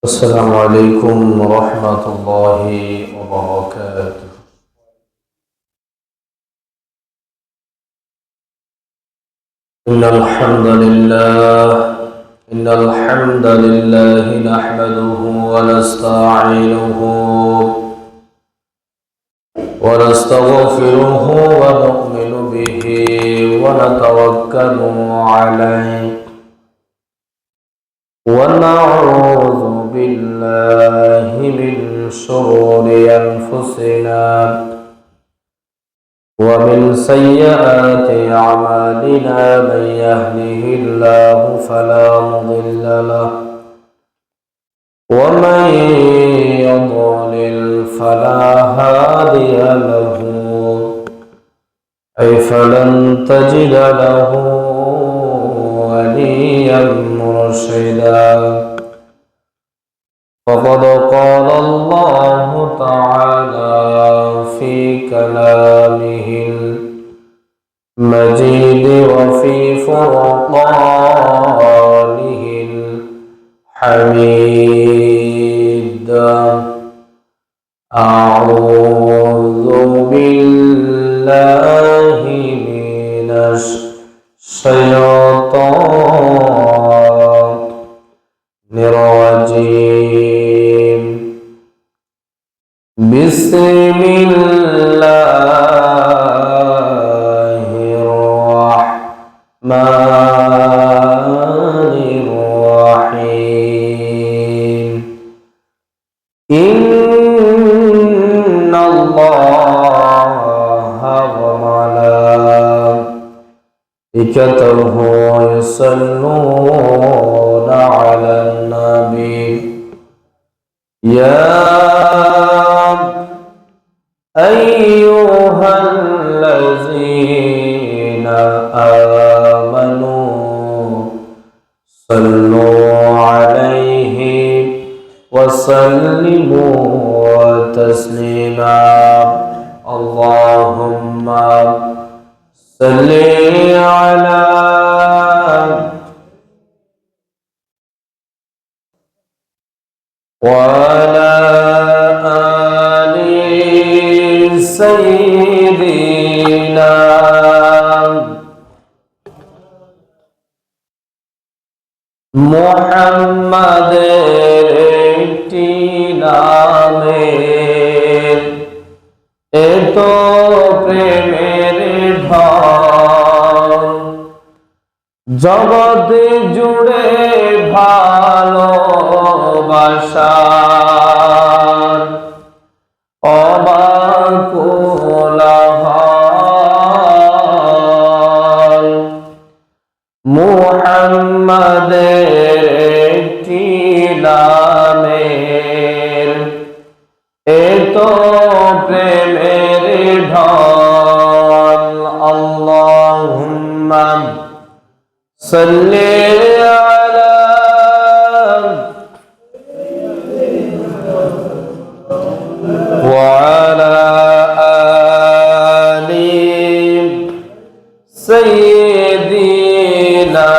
السلام عليكم ورحمة الله وبركاته. إن الحمد لله نحمده ونستعينه ونستغفره ونؤمن به ونتوكل عليه ونعوذ بالله من شرور أنفسنا ومن سيئات أعمالنا. من يهده الله فلا مضل له ومن يضلل فلا هادي له فلن تجد له وليا مرشدا. فقد قال الله تعالى في كلامه المجيد وفي فرقانه الحميد. أعوذ بالله من الشيطان الرجيم. بسم الله الرحمن الرحيم. إن الله وملائكته يصلون على النبي يا أيها الذين آمنوا صلوا عليه وسلموا تسليما. اللهم صل على وعلى آل سيدنا মুহাম্মাদের একটি নামের এত প্রেমের ঢল, জগৎ জুড়ে ভালোবাসার অবাকুলাহল। মুহাম্মাদের একটি নামের এত প্রেমের ঢল। আল্লাহুম্মা সাল্লি আলা ওয়া আলা আলি সাইয়্যিদিনা।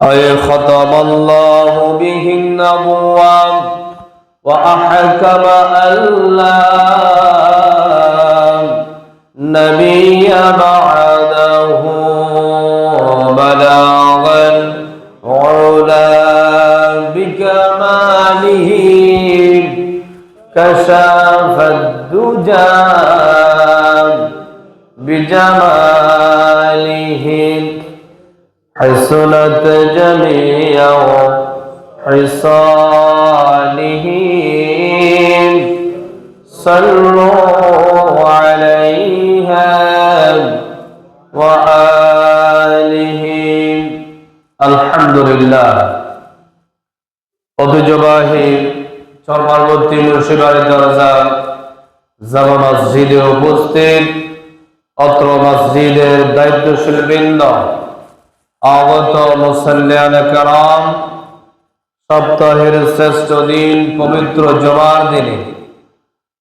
أي ختم الله به النبوة وأحكم أن لا نبي بعده بلغ العلا بكماله كشف الدجى بجماله حسنت جميع خصاله. صلوا عليها وآله. الحمد لله. ঐতিহ্যবাহী চরপার্বতী মুন্সিবাড়ি দরজা জামা মসজিদে উপস্থিত অত্র মসজিদের দায়িত্বশীল বৃন্দ, আগত মুসাল্লিয়ানে কেরাম, সপ্তাহের শ্রেষ্ঠ দিন পবিত্র জুমার দিনে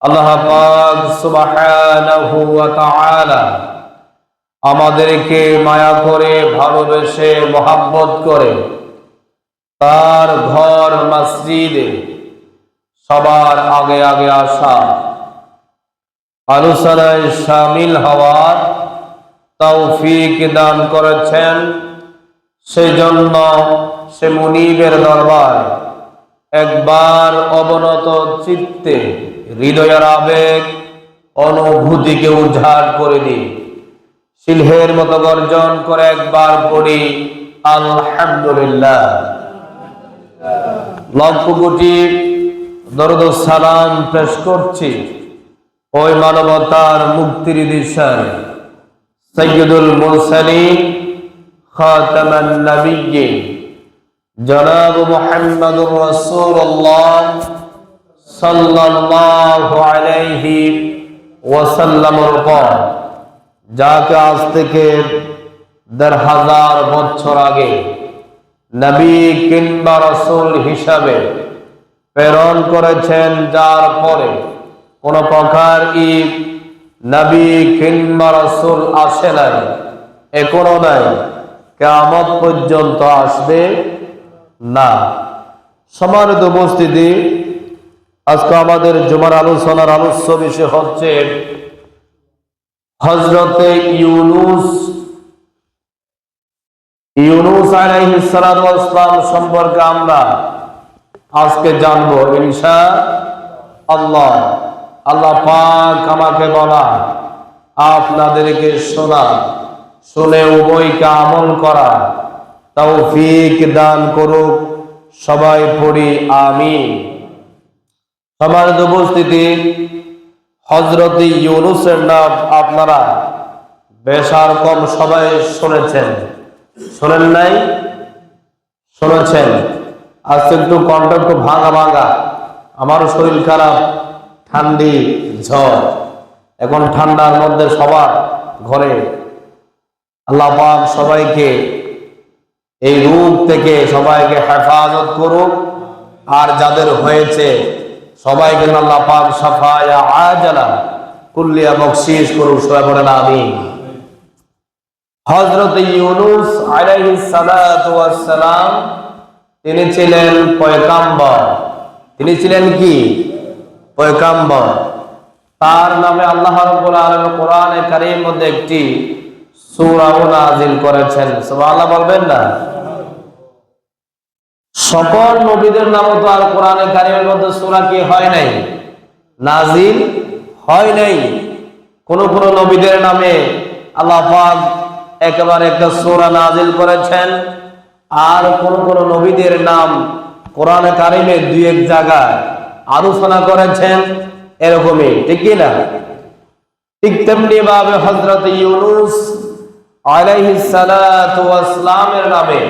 আল্লাহ পাক সুবহানাহু ওয়া তাআলা আমাদেরকে মায়া করে ভালোবেসে মহাব্বত করে তার ঘর মসজিদে সবার আগে আগে আসা, আলোচনায় শামিল হওয়ার তৌফিক দান করেছেন। সেজন্য সে মুনিবের দরবার একবার অবনত চিত্তে হৃদয়ের আবেগ অনুভূতিকে উজাড় করে দিই। সিলহের মতো গর্জন করে একবার পড়ি আলহামদুলিল্লাহ। লক্ষ কোটি দরুদ ও সালাম পেশ করছি ওই মানবতার মুক্তির দিশায় সাইয়্যিদুল মুরসালিন খাতামান নবিয়্যিন জনাব মুহাম্মদুর রাসূলুল্লাহ সাল্লাল্লাহু আলাইহি ওয়াসাল্লামের উপর, যাকে আজ থেকে ১৫০০ বছর আগে নবী কিংবা রাসূল হিসাবে প্রেরণ করেছেন, যার পরে কোন প্রকার নবী কিংবা রাসূল আসে নাই, এখনো নাই, কিয়ামত পর্যন্ত আসবে না। সম্মানিত উপস্থিতি, আজকে আমাদের জুমার আলোচনার আলোচ্য বিষয় হচ্ছে হযরতে ইউনূস আলাইহিস সালাতু ওয়াস সালাম সম্পর্কে আমরা আজকে জানবো ইনশাআল্লাহ। আল্লাহ পাক আমাকে বলা, আপনাদেরকে শোনা, শুনে উভয়কে আমল করা তৌফিক দান করুক। সবাই পড়ি আমিন। সম্মানিত উপস্থিতি, হযরত ইউনূসের নাম আপনারা বেশ আর কম সবাই শুনেছেন, শোনেন নাই? শুনেছেন। আজকে একটু কণ্ঠ একটু ভাঙা ভাঙা, আমারও শরীর খারাপ, ঠান্ডি ঝড়, এখন ঠান্ডার মধ্যে সবার ঘরে। আল্লাহ পাক সবাইকে এই রোগ থেকে সবাইকে হেফাজত করুক, আর যাদের হয়েছে সবাইকে আল্লাহ পাক শাফায়া আজালা কুল্লিয়া বকশিশ করুক। সবাই বলেন আমিন। হযরত ইউনূস আলাইহিস সালাতু ওয়াস সালাম তিনি ছিলেন পয়গাম্বর। তিনি ছিলেন কি? পয়গাম্বর। তার নামে আল্লাহ রাব্বুল আলামিন কোরআনে কারীমের মধ্যে একটি সূরাও নাযিল করেছেন। সুবহানাল্লাহ বলবেন না? সকল নবীদের নামও তো আর কোরআনে কারীমের মধ্যে সূরা কি হয় নাই, নাযিল হয় নাই। কোন কোন নবীদের নামে আল্লাহ পাক একেবারে একটা সূরা নাযিল করেছেন, আর কোন কোন নবীদের নাম কোরআনে কারীমে দুই এক জায়গায় আলোচনা করেছেন, এরকমই, ঠিক কি না? ঠিক তেমনি ভাবে হযরত ইউনূস আলাইহিস সালাতু ওয়াস সালামের নামে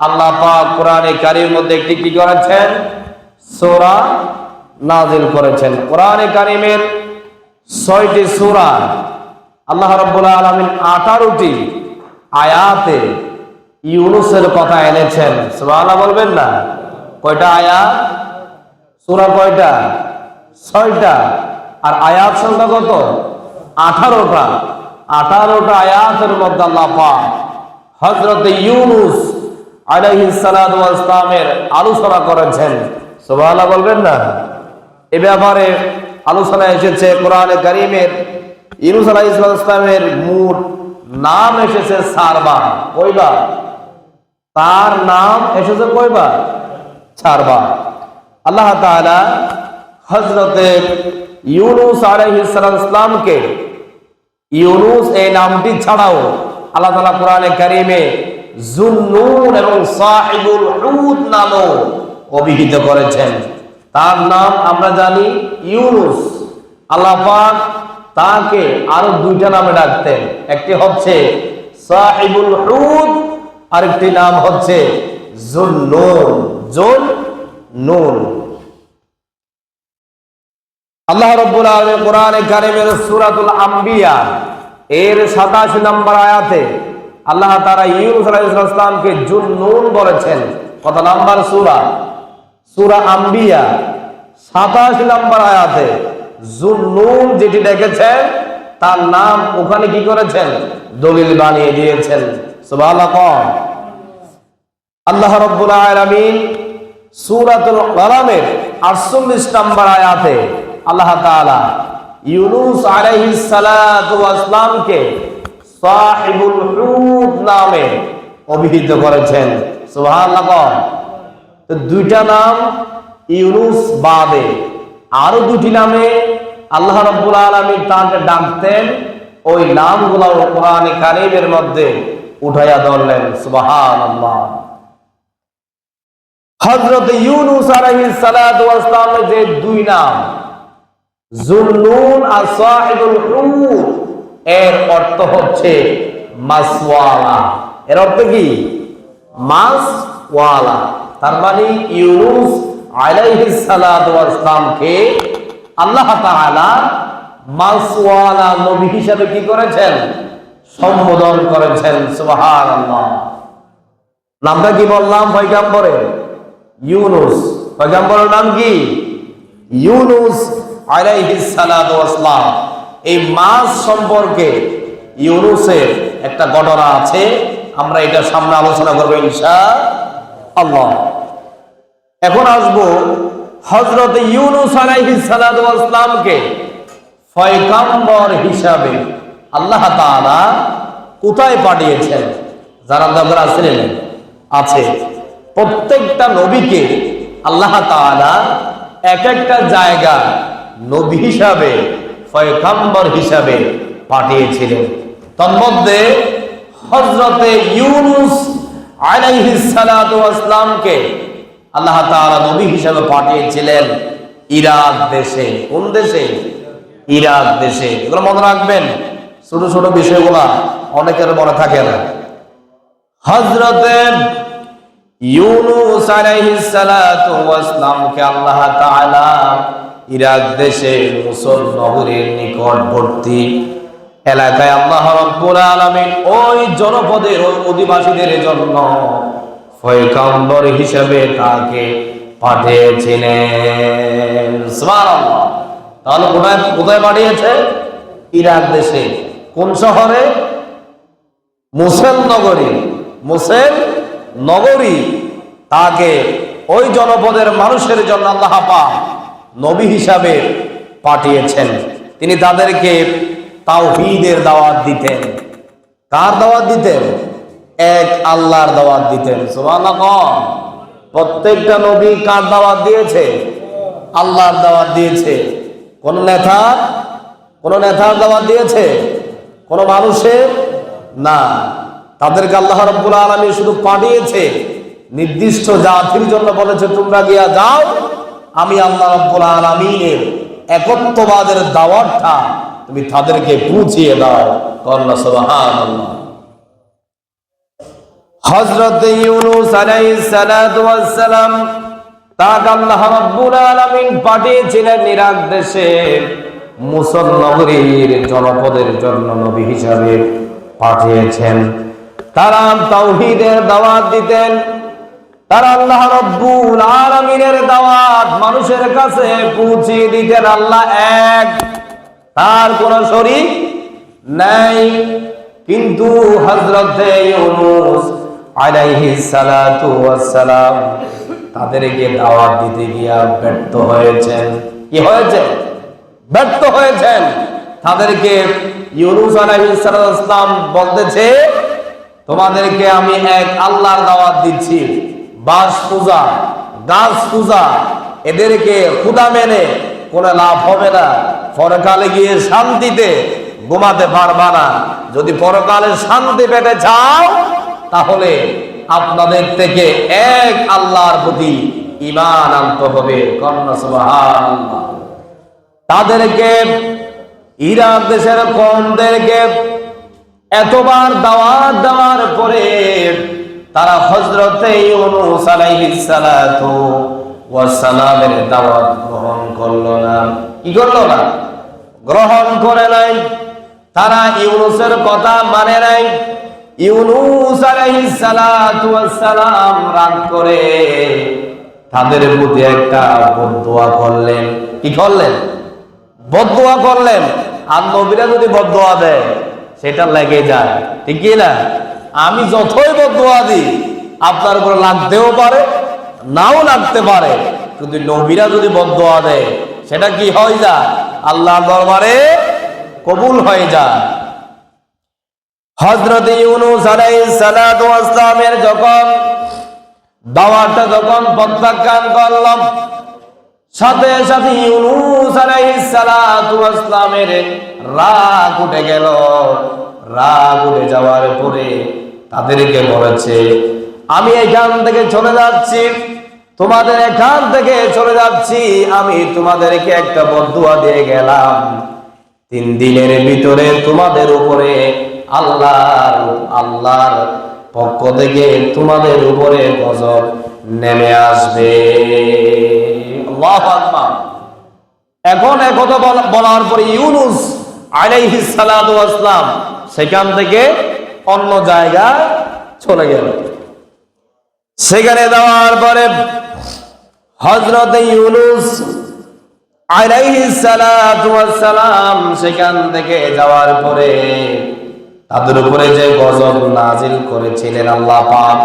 আল্লাহ পাক কোরআনে কারীমের মধ্যে একটি কি করেছেন? সূরা নাযিল করেছেন। কোরআনে কারীমের ৬টি সূরা আল্লাহ রাব্বুল আলামিন ১৮টি আয়াতে ইউনূসের কথা এনেছেন। সুবহানাল্লাহ বলবেন না? কয়টা আয়াত? সূরা কয়টা? ৬টা। আর আয়াত সংখ্যা কত? ১৮টা। ১৮টা আয়াতের মধ্যে আল্লাহ পাক হযরত ইউনূস আলাইহিস সালাতু ওয়াস সালামের আলোচনা করেছেন। সুবহানাল্লাহ বলবেন না? এ ব্যাপারে আলোচনা এসেছে কোরআনে কারীমের ইউনূস আলাইহিস সালামের মোট নাম এসেছে ৪ বার। কয়বার? তার নাম এসেছে কয়বার? ৪ বার। আল্লাহ তাআলা হযরতে ইউনূস আলাইহিস সালামকে ইউনূস এই নামটি ছাড়াও আল্লাহ তাআলা কোরআনে কারীমে যুন্নুন এবং সাহিবুল হুত নামেও অভিহিত করেছেন। তার নাম আমরা জানি ইউনূস। আল্লাহ পাক তাকে আরো 2টা নামে ডাকতেন, একটি হচ্ছে সাহিবুল হুত, আরেকটি নাম হচ্ছে যুন্নুন। আল্লাহ রাব্বুল আলামিন কোরআনে কারীমের সূরাতুল আম্বিয়া এর ৮৭ নম্বর আয়াতে আল্লাহ তাআলা ইউনূস আলাইহিস সালামকে যুন্নুন বলেছেন। কত নাম্বার সূরা? সূরা আম্বিয়া ২৭ নম্বর আয়াতে যুন্নুন যেটি ডেকেছেন তার নাম ওখানে কি করেছেন, দলিল বানিয়ে দিয়েছেন। সুবহানাল্লাহ। আল্লাহ রাব্বুল আলামিন সূরাতুল কালামের 48 নম্বর আয়াতে আল্লাহ তাআলা ইউনূস আলাইহিস সালাতু ওয়াস সালামকে সাহিবুল হুদ নামে অভিহিত করেছেন। সুবহানাল্লাহ। তো দুইটা নাম ইউনূস বাদে আরো দুটি নামে আল্লাহ রাব্বুল আলামিন তাকে ডাকতেন, ওই নামগুলো কোরআনে কারীমের মধ্যে উঠাইয়া ধরলেন। সুবহানাল্লাহ। হযরত ইউনূস আলাইহিস সালাতু ওয়াস সালামের যে দুই নাম যুন্নুন আর সাহিবুল হুদ, এর অর্থ হচ্ছে মাছওয়ালা। এর অর্থ কি? মাছওয়ালা। তার মানে ইউনূস আলাইহিস সালাতু ওয়াস সালামকে আল্লাহ তাআলা মাছওয়ালা নবী হিসেবে কি করেছেন, সম্বোধন করেছেন। সুবহানাল্লাহ। নামটা কি বললাম? পয়গম্বরের ইউনূস। পয়গম্বরের নাম কি? ইউনূস আলাইহিস সালাতু ওয়াস সালাম। এই মাছ সম্পর্কে ইউনূসের একটা ঘটনা আছে, আমরা এটা সামনে আলোচনা করব ইনশাআল্লাহ। এখন আসবো হযরত ইউনূস আলাইহিস সালাতু ওয়াস সালামকে পয়গম্বর হিসাবে আল্লাহ তাআলা কোথায় পাঠিয়েছেন? যারা আপনারা আছেন আছে, প্রত্যেকটা নবীকে আল্লাহ তাআলা এক একটা জায়গা নবী হিসাবে, পয়গম্বর হিসাবে পাঠিয়েছিলেন। তন্মধ্যে হযরত ইউনূস আলাইহিস সালাতু ওয়াস সালামকে আল্লাহ তাআলা নবী হিসাবে পাঠিয়েছিলেন ইরাক দেশে। কোন দেশে? ইরাক দেশে। এগুলো মনে রাখবেন, ছোট ছোট বিষয়গুলা অনেকের মনে থাকে না। হযরত ইউনূস আলাইহিস সালাতু ওয়াস সালামকে আল্লাহ তাআলা ইরাক দেশে মুসল নগরীর নিকটবর্তী এলাকায় আল্লাহ রাব্বুল আলামিন ওই জনপদের ওই অধিবাসীদের জন্য পয়গম্বর হিসেবে তাকে পাঠিয়েছিলেন। সুবহানাল্লাহ। তাহলে কোথায় পাঠিয়েছে? ইরাক দেশে। কোন শহরে? মুসল নগরী। মুসল নগরী। তাকে ওই জনপদের মানুষের জন্য আল্লাহ পাক নবী হিসাবে পাঠিয়েছেন। তিনি তাদেরকে তাওহীদের দাওয়াত দিতেন। কার দাওয়াত দিতেন? এক আল্লাহর দাওয়াত দিতেন। সুবহানাল্লাহ। প্রত্যেকটা নবী কার দাওয়াত দিয়েছে? আল্লাহর দাওয়াত দিয়েছে। কোন নেতার দাওয়াত দিয়েছে? কোন মানুষের না। তাদেরকে আল্লাহ রাব্বুল আলামিন শুধু পাঠিয়েছে নির্দিষ্ট জাতির জন্য, বলেছে তোমরা গিয়া যাও, আমি আল্লাহ রাব্বুল আলামিনের একত্ববাদের দাওয়াতটা তুমি তাদেরকে পৌঁছিয়ে দাও। কন্যা সুবহানাল্লাহ। হযরত ইউনূস আলাইহিস সালাতু ওয়াস সালাম তাকে আল্লাহ রাব্বুল আলামিন পাঠিয়েছিলেন ইরাক দেশে মুসল নগরীর জনপদের জন্য নবী হিসাবে পাঠিয়েছেন। তারা তাওহীদের দাওয়াত দিতেন। তারা আল্লাহ রাব্বুল আলামিনের দাওয়াত মানুষের কাছে পৌঁছে দিতেন। আল্লাহ এক, তার কোনো শরীক নাই। কিন্তু হযরত ইউনূস আলাইহিস সালাতু ওয়াস সালাম তাদেরকে দাওয়াত দিতে গিয়া ব্যর্থ হয়েছেন। কি হয়েছে? ব্যর্থ হয়েছেন। তাদেরকে ইউনূস আলাইহিস সালাম বলতেছে, তোমাদেরকে আমি এক আল্লাহর দাওয়াত দিচ্ছি, বাস পূজা, গাছ পূজা, এদেরকে খোদা মেনে কোনো লাভ হবে না। পরকালে গিয়ে শান্তিতে ঘুমাতে পারবা না। যদি পরকালে শান্তি পেতে চাও তাহলে আপনাদের থেকে এক আল্লাহর প্রতি ঈমান আনতে হবে। কন্যা সুবহানাল্লাহ। তাদেরকে ইরাক দেশের কওমদেরকে এতবার দাওয়াত দেওয়ার পরে তারা হযরত ইউনূস আলাইহিস সালাতু ওয়াস সালামের দাওয়াত গ্রহণ করলো না। কি করলো না? গ্রহণ করে নাই। তারা ইউনূসের কথা মানে নাই। ইউনূস আলাইহিস সালাতু ওয়াস সালাম রাগ করে তাদের প্রতি একটা বদদুয়া করলেন। কি করলেন? বদদুয়া করলেন। আর নবীরা যদি বদদোয়া দেয় সেটা লেগে যায়, ঠিক কি না? আমি যতই বদদোয়া দিই আপনার উপরে লাগতেও পারে, নাও লাগতে পারে, কিন্তু নবীরা যদি বদদোয়া দেয় সেটা কি হয়ে যায়? আল্লাহর দরবারে কবুল হয়ে যায়। হযরত ইউনূস আলাইহিস সালাতু ওয়াস সালামের যখন দাওয়াতটা যখন প্রত্যাখ্যান করলাম, সাথে সাথে ইউনূস আলাইহিস সালাতু ওয়াস সালামের রাগ উঠে গেল। রাগ উঠে যাওয়ার পরে তাদেরকে বলেছে, আমি এখান থেকে চলে যাচ্ছি, তোমাদের এখান থেকে চলে যাচ্ছি, আমি তোমাদেরকে একটা বদদুয়া দিয়ে গেলাম, 3 দিনের ভিতরে তোমাদের উপরে আল্লাহর পক্ষ থেকে তোমাদের উপরে গজব নেমে আসবে। আল্লাহু আকবার। এখন একথা বলার পরে ইউনূস আলাইহিস সালাতু ওয়াস সালাম সেখান থেকে অন্য জায়গায় চলে গেল। সেখানে যাওয়ার পরে হযরত ইউনূস আলাইহিস সালাতু ওয়াস সালাম সেখান থেকে যাওয়ার পরে তাদের উপরে যে গজব নাজিল করেছিলেন আল্লাহ পাক,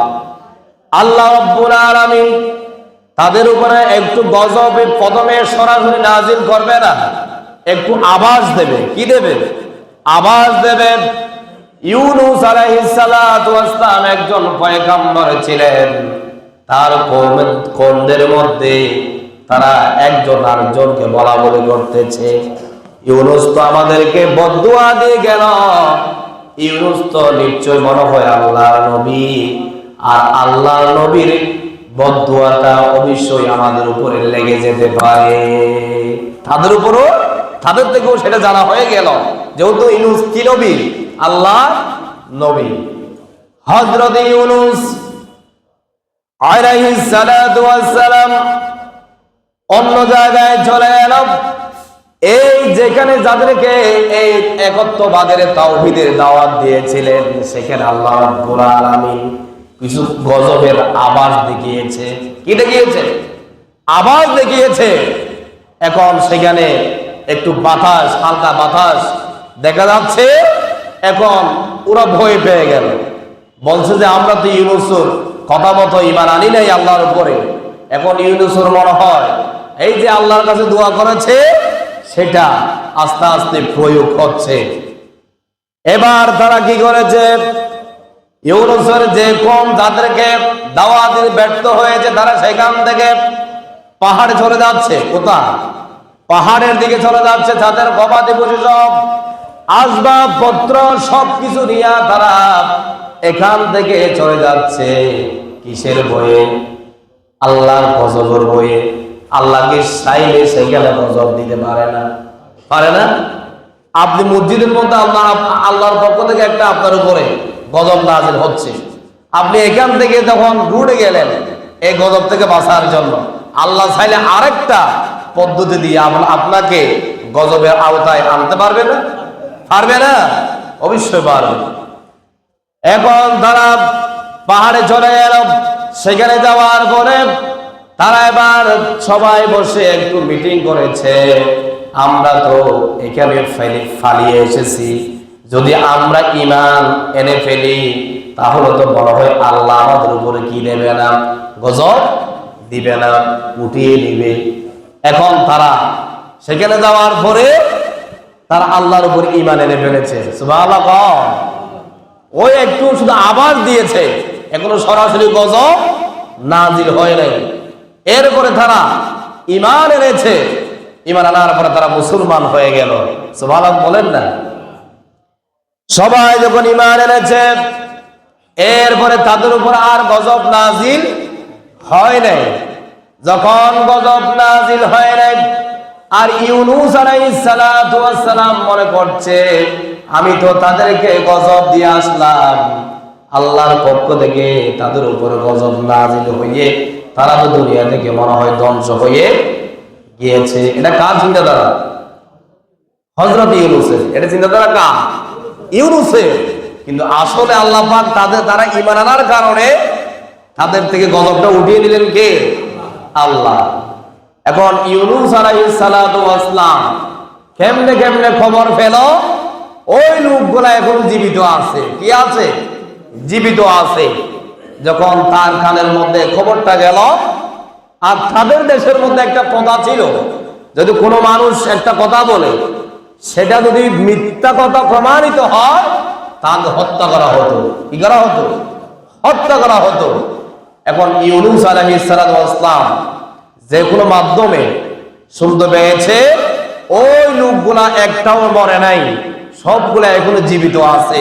আল্লাহ রাব্বুল আলামিন তাদের উপরে একটু গজব প্রথমে সরাসরি নাজিল করবে না, একটু আভাস দেবে। কি দেবে? আভাস দেবে। ইউনূস আলাইহিস সালাতু ওয়াস সালাম একজন পয়গম্বর ছিলেন, তার কওমদের মধ্যে তারা একজন আরেকজনকে বলা বলি করতেছে, ইউনূস তো আমাদেরকে বদদুয়া দিয়ে গেল, ইউনূস তো নিশ্চয় মনে হয় আল্লাহর নবী, আর আল্লাহর নবীর বদদুয়াটা অবশ্যই আমাদের উপরে লেগে যেতে পারে। তাদের উপরও, তাদের থেকেও সেটা জানা হয়ে গেল, যেহেতু ইউনূস কি নবী? আল্লাহর নবী। হযরত ইউনূস আলাইহিস সালাতু ওয়াস সালাম অন্য জায়গায় চলে এলো। এই যেখানে যাদেরকে এই একত্ববাদের তাওহীদের দাওয়াত দিয়েছিলেন, সেখানে আল্লাহ রাব্বুল আলামিন কিছু গজবের আভাস দেখিয়েছে। কি দেখিয়েছে? আভাস দেখিয়েছে। এখন সেখানে একটু বাতাস, হালকা বাতাস দেখা যাচ্ছে। এখন ওরা ভয় পেয়ে গেল, বলছে যে আমরা তো ইউনূসের কথা মতো ঈমান আনি নাই আল্লাহর উপরে। এখন ইউনূসের মনে হয় এই যে আল্লাহর কাছে দোয়া করেছে সেটা আস্তে আস্তে প্রয়োগ হচ্ছে। এবার তারা কি করেছে? ইউনূসের যে কওম যাদেরকে দাওয়াতে ব্যর্থ হয়েছে তারা সেখান থেকে পাহাড়ে চলে যাচ্ছে। কোথায়? পাহাড়ের দিকে চলে যাচ্ছে। তাদের গবাদি পশু সব আসবাবপত্র সবকিছু নিয়ে তারা এখান থেকে চলে যাচ্ছে। কিসের ভয়ে? আল্লাহর গজবের ভয়ে। আল্লাহকে চাইলে সেখানে গজব দিতে পারে না, পারে না। আপনি মসজিদের মধ্যে আল্লাহর পক্ষ থেকে একটা আপনার উপরে গজব নাযিল হচ্ছে, আপনি এখান থেকে যখন রুটে গেলেন এই গজব থেকে বাঁচার জন্য, আল্লাহ চাইলে আরেকটা পদ্ধতি দিয়ে আপনাকে গজবের আওতায় আনতে পারবে না? পারবে না? অবশ্যই পারবে। এখন তারা পাহাড়ে চলে গেল। সেখানে যাওয়ার পরে তারা এবার সবাই বসে একটু মিটিং করেছে, আমরা তো এখানে ফালিয়ে এসেছি, যদি আমরা ঈমান এনে ফেলি তাহলে তো বলা হয় আল্লাহ আমাদের উপরে কি দেবে না? গজব দিবে না, উঠিয়ে দিবে। এখন তারা সেখানে যাওয়ার পরে তারা আল্লাহর উপর ঈমান এনে ফেলেছে। সুবহানাল্লাহ। ওই একটু শুধু আভাস দিয়েছে, এখনো সরাসরি গজব নাজিল হয় নাই। এরপরে তারা ঈমান এনেছে, ঈমান আনার পরে তারা মুসলমান হয়ে গেল। সুবহানাল্লাহ বলেন না? সবাই যখন ঈমান এনেছে এরপরে তাদের উপর আর গজব নাজিল হয় নাই। যখন গজব নাজিল হয় নাই আর ইউনূস আলাইহিস সালাতু ওয়াস সালাম মনে করছে আমি তো তাদেরকে গজব দিয়ে আসলাম, আল্লাহর পক্ষ থেকে তাদের উপরে গজব নাজিল হয়ে তারা তো দুনিয়া থেকে মনে হয় ধ্বংস হয়ে গিয়েছে। এটা কার চিন্তাধারা? হযরত ইউনূসের। এটা চিন্তাধারা কার? ইউনূসের। কিন্তু আসলে আল্লাহ পাক তারা ঈমান আনার কারণে তাদের থেকে গজবটা উঠিয়ে নিলেন কে? আল্লাহ। এখন ইউনূস আলাইহিস সালাতু ওয়াস সালাম কেমনে কেমনে খবর পেল ওই লোকগুলা এখন জীবিত আছে। কি আছে? জীবিত আছে। যখন তার কানের মধ্যে খবরটা গেল, আর তাদের দেশের মধ্যে একটা কথা ছিল, যদি কোনো মানুষ একটা কথা বলে সেটা যদি মিথ্যা কথা প্রমাণিত হয় তাকে হত্যা করা হতো। কি করা হতো? হত্যা করা হতো। এখন ইউনূস আলাইহিস সালাম যে কোনো মাধ্যমে শুনতে পেয়েছে ওই লোকগুলা একটাও মরে নাই, সবগুলা এখনো জীবিত আছে।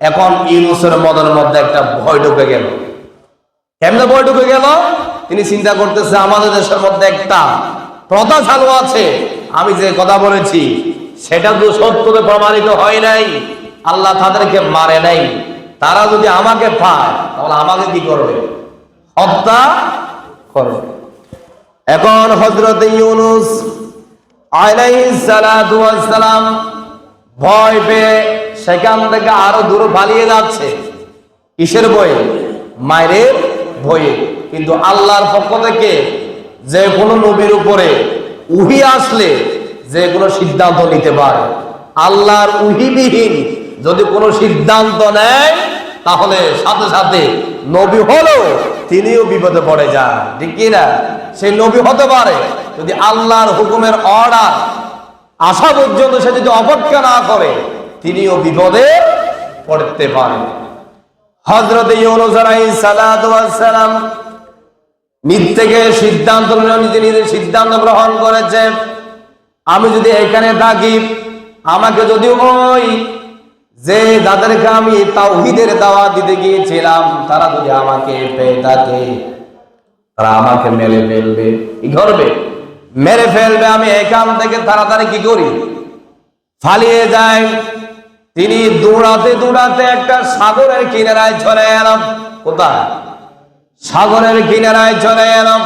এখন ইউনূসের মনের মধ্যে একটা ভয় ঢুকে গেল। কেমনে ভয় ঢুকে গেল? তিনি চিন্তা করতেছে আমাদের দেশের মধ্যে একটা প্রথা চালু আছে, আমি যে কথা বলেছি সেটা তো সত্যতে প্রমাণিত হয় নাই, আল্লাহ তাদেরকে মারে নাই, তারা যদি আমাকে পায় তাহলে আমাকে কি করবে? হত্যা করবে। এখন হযরত ইউনূস আলাইহিস সালাতু ওয়াস সালাম ভয় পেয়ে সেখান থেকে আরো দূরে পালিয়ে যাচ্ছে। কিসের ভয়ে? মায়ের ভয়ে। কিন্তু আল্লাহর পক্ষ থেকে যে কোনো নবীর উপরে উহি আসলে যে কোনো সিদ্ধান্ত নিতে পারে। আল্লাহর উহিবিহীন যদি কোনো সিদ্ধান্ত নেয় তাহলে সাথে সাথে নবী হলেও তিনিও বিপদে পড়ে যান। ঠিক কি না? সেই নবী হতে পারে, যদি আল্লাহর হুকুমের অর্ডার আসা পর্যন্ত সে যদি অপেক্ষা না করে তিনিও বিপদে পড়তে পারেন। হযরত ইউনূস আলাইহিস সালাতু ওয়াস সালাম নিজ থেকে সিদ্ধান্ত নিজে সিদ্ধান্ত গ্রহণ করেছে, আমি যদি এখানে থাকি, আমাকে যদি ওই যে যাদেরকে আমি তাওহীদের দাওয়াত দিতে গিয়েছিলাম তারা যদি আমাকে পেয়ে থাকে তারা আমাকে মেরে ফেলবে। কি করবে? মেরে ফেলবে। আমি এখান থেকে তাড়াতাড়ি কি করি? পালিয়ে যাই। তিনি দৌড়াতে দৌড়াতে একটা সাগরের কিনারায় চলে এলাম। কোথায়? সাগরের কিনারায় চলে এলাম।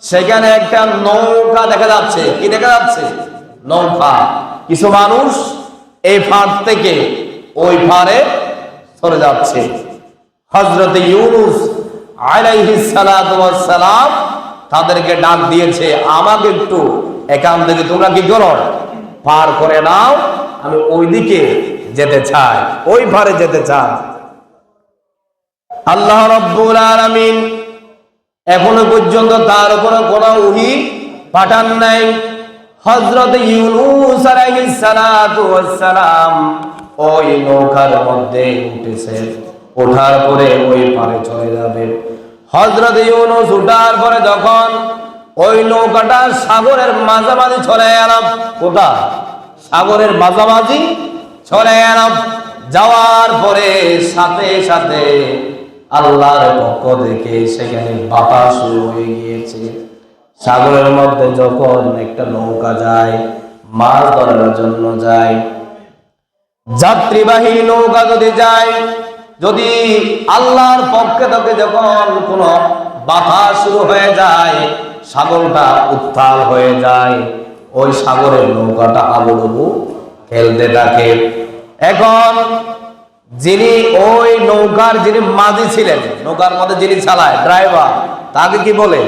সেখানে একটা নৌকা দেখা যাচ্ছে। কি দেখা যাচ্ছে? নৌকা। কিছু মানুষ এই পাড় থেকে ওই পাড়ে চলে যাচ্ছে। হযরত ইউনূস আলাইহিস সালাতু ওয়াস সালাম তাদেরকে ডাক দিয়েছে, আমাকে একটু এখান থেকে তোমরা কি করো? পার করে নাও, আমি ওইদিকে যেতে চাই, ওই পারে যেতে চাই। আল্লাহ রাব্বুল আলামিন এখনো পর্যন্ত তার উপরে কোনো ওহী পাঠান নাই। হযরত ইউনূস আলাইহিস সালাতু ওয়াস সালাম ওই নৌকার মধ্যে উঠেছে, ওঠার পরে ওই পারে চলে যাবে। হযরত ইউনূস উঠার পরে যখন ওই নৌকাটা সাগরের মাঝামাঝি চলে এলাম। কোথায়? সাগরের মাঝামাঝি চলে এলাম। যাওয়ার পরে সাথে সাথে আল্লাহর পক্ষ থেকে সেখানে বাতাস শুরু হয়ে গিয়েছে। সাগরের মধ্যে যখন একটা নৌকা যায়, মাছ ধরার জন্য যায়, যাত্রীবাহী নৌকা যদি যায়, যদি আল্লাহর পক্ষে থেকে যখন কোনো বাতাস শুরু হয়ে যায়, সাগরটা উত্তাল হয়ে যায়, ওই সাগরের নৌকাটা আবুডুবু খেলতে থাকে। এখন যিনি ওই নৌকার যিনি মাঝি ছিলেন, নৌকার মধ্যে যিনি চালায়, ড্রাইভার, তাকে কি বলে?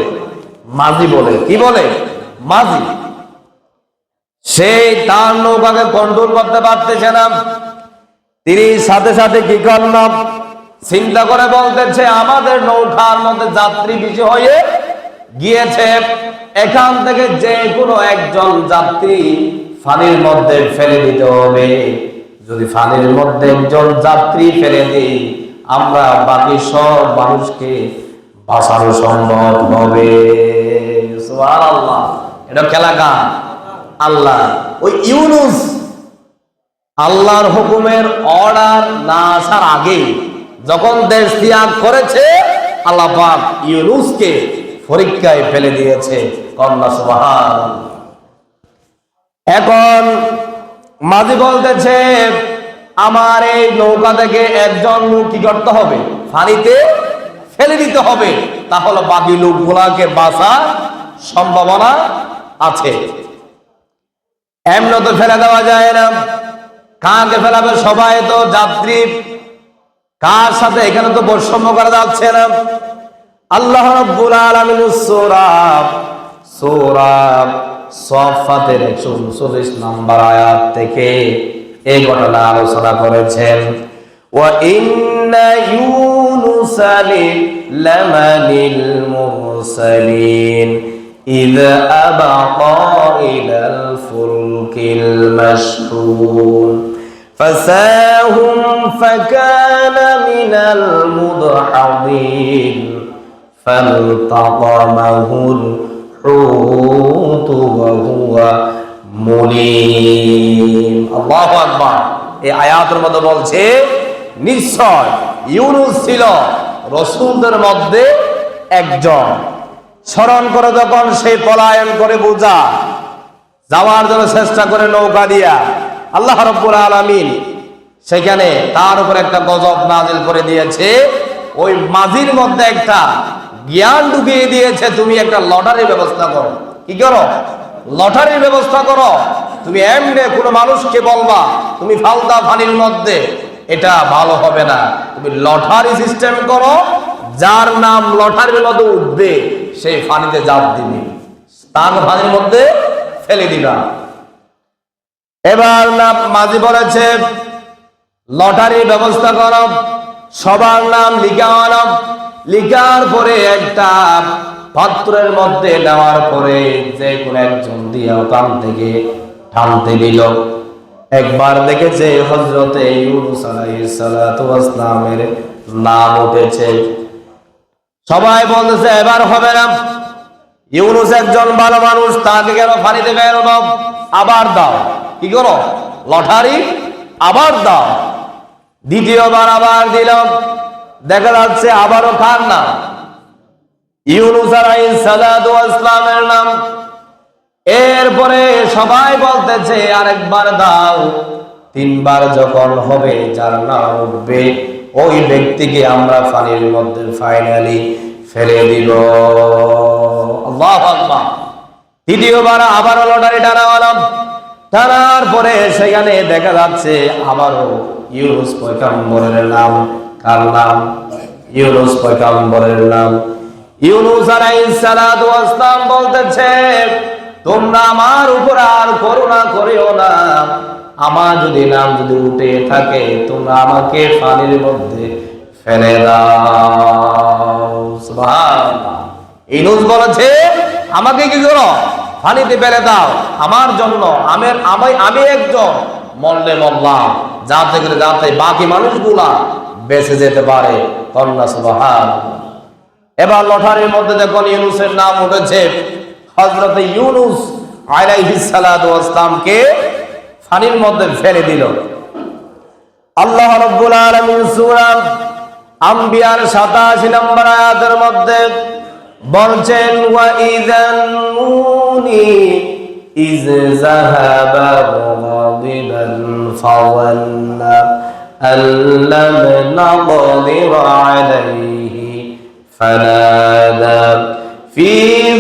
মাঝি বলে। কি বলে? মাঝি। সেই তার নৌকাকে কন্ট্রোল করতে পারতেছে না। তিনি সাথে সাথে কি করলাম? চিন্তা করে বলতেছে, আমাদের নৌকার মধ্যে যাত্রী বেশি হয়ে গিয়েছে, এখান থেকে যে কোনো একজন যাত্রী পানির মধ্যে ফেলে দিতে হবে। যদি পানির মধ্যে একজন যাত্রী ফেলে দিই, আমরা বাকি সব মানুষকে বাঁচানো সম্ভব হবে। সুবহানাল্লাহ। এটা খেলা কার? আল্লাহ। ওই ইউনূস আল্লাহর হুকুমের অর্ডার না আসার আগে যখন দেশ ত্যাগ করেছে, আল্লাহ পাক ইউনূসকে পরীক্ষায় ফেলে দিয়েছে। কন্যা সুবহানাল্লাহ। এখন মাঝি বলতেছে, আমার এই নৌকা থেকে একজন লোক কি করতে হবে? পানিতে ফেলে দিতে হবে, তাহলে বাকি লোকগুলাকে বাঁচার সম্ভাবনা আছে। এমন তো ফেলে দেওয়া যায় না। কাকে ফেলাবে? সবাই তো যাত্রী, কার সাথে এখানে তো বৈষম্য করা যাচ্ছে না। আল্লাহ রাব্বুল আলামিন সূরা সাফফাতের 139 নম্বর আয়াত থেকে এই ঘটনা আলোচনা করেছেন। ওয়া ইন্না ইউনুসা লামানিল মুরসালিন إذ أبقى إلى الفلك المشحون فساهم فكان من المدحضين فالتقمه الحوت وهو مليم الله أكبر এই আয়াতের মধ্যে বলছে নিশ্চয় ইউনুস ছিল রাসূলদের মধ্যে একজন। স্মরণ করে যখন সেই পলায়ন করে বোঝা যাওয়ার জন্য চেষ্টা করে নৌকা দিয়া, আল্লাহ রাব্বুল আলামিন সেখানে তার উপর একটা গজব নাজিল করে দিয়েছে। ওই মাঝির মধ্যে একটা জ্ঞান ঢুকিয়ে দিয়েছে, তুমি একটা লটারির ব্যবস্থা করো। কি করো? লটারির ব্যবস্থা করো। তুমি এমনি কোনো মানুষকে বলবা তুমি ফালদা পানির মধ্যে, এটা ভালো হবে না। তুমি লটারি সিস্টেম করো, যার নাম লটারির মধ্যে উঠবে সেই পানিতে জাপ দিবি, তার পানির মধ্যে ফেলে দিবা। এবার না মাঝি বলেছে লটারির ব্যবস্থা করো, সবার নাম লিখানো, লিখার পরে একটা পাত্রের মধ্যে নেওয়ার পরে যে কোনো একজন দিয়ে ওখান থেকে টানতে দিল। একবার দেখেছে হযরতে ইউনুস আলাইহিস সালাতু ওয়াস সালামের নাম উঠেছে। সবাই বলতেছে এবার হবে না, ইউনুস একজন ভালো মানুষ, তাকে কেন পানিতে বেরোবো? আবার দাও। কি করো? লটারি আবার দাও। দ্বিতীয়বার আবার দিল, দেখা যাচ্ছে আবারও কার নাম? ইউনুস আলাইহিস সালাতু ওয়াস সালামের নাম। এরপরে সবাই বলতেছে আরেকবার দাও। তিনবার যখন হবে যার নাম উঠবে ওই ব্যক্তিকে আমরা পানির মধ্যে ফাইনালি ফেলে দিব। আল্লাহু আকবার। তৃতীয়বার আবারও লটারি টানা হলো, টানার পরে সেখানে দেখা যাচ্ছে আবারও ইউনুস পয়গম্বরের নাম। কার নাম? ইউনুস পয়গম্বরের নাম। ইউনুস আলাইহিস সালাতু ওয়াস সালাম বলতেছে তোমরা আমার উপর আর করুণা করিও না, আমার যদি নাম যদি উঠে থাকে তোমরা আমাকে পানির মধ্যে ফেলে দাও। সুবহানাল্লাহ। ইউনুস বলেছে আমাকে কি করো? পানিতে ফেলে দাও আমার জন্য। আমি একজন মরলে মরলাম, যাতে করে যাতে বাকি মানুষগুলা বেঁচে যেতে পারে। কন্যা সুবহানাল্লাহ। এবার লটারির মধ্যে যখন ইউনুসের নাম উঠেছে, হযরত ইউনুস আলাইহিস সালাতু ওয়াস সালামকে পানির মধ্যে ফেলে দিল। আল্লাহ রাব্বুল আলামিন সূরা আম্বিয়ার 87 নম্বর আয়াতের মধ্যে বলছেন ওয়া ইযান নুনি ইয যাহাবা মুগাদিবান ফাওয়ান্না আল্লাম নাকদির আলাইহি ফানাদা ফি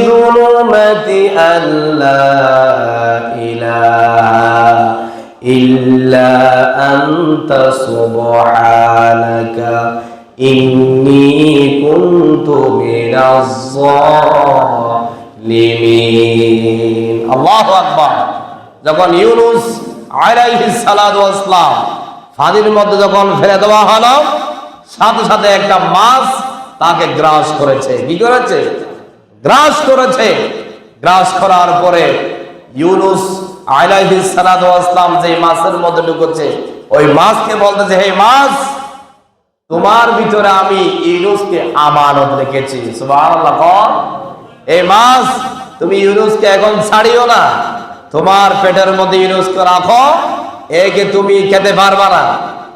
যুলুমাতি আল্লা ইলাহা ইল্লা আনতা সুবহানাকা ইন্নী কুনতু মিনাজ জালিমিন। আল্লাহু আকবার। যখন ইউনুস আলাইহিস সালাতু ওয়াস সালাম পানির মধ্যে যখন ফেলে দেওয়া হলো, সাথে সাথে একটা মাছ তাকে গ্রাস করেছে। কি করেছে? গ্রাস করেছে। গ্রাস করার পরে ইউনুস আলাইহিস সালাতু ওয়াস সালাম যে মাছের মধ্যে ঢুকেছে ওই মাছকে বলতেছে হে মাছ, তোমার ভিতরে আমি ইউনুসকে আমানত রেখেছি। সুবহানাল্লাহ। এই মাছ তুমি ইউনুসকে এখন ছাড়িও না, তোমার পেটের মধ্যে ইউনুসকে রাখো, একে তুমি খেতে পারবা না,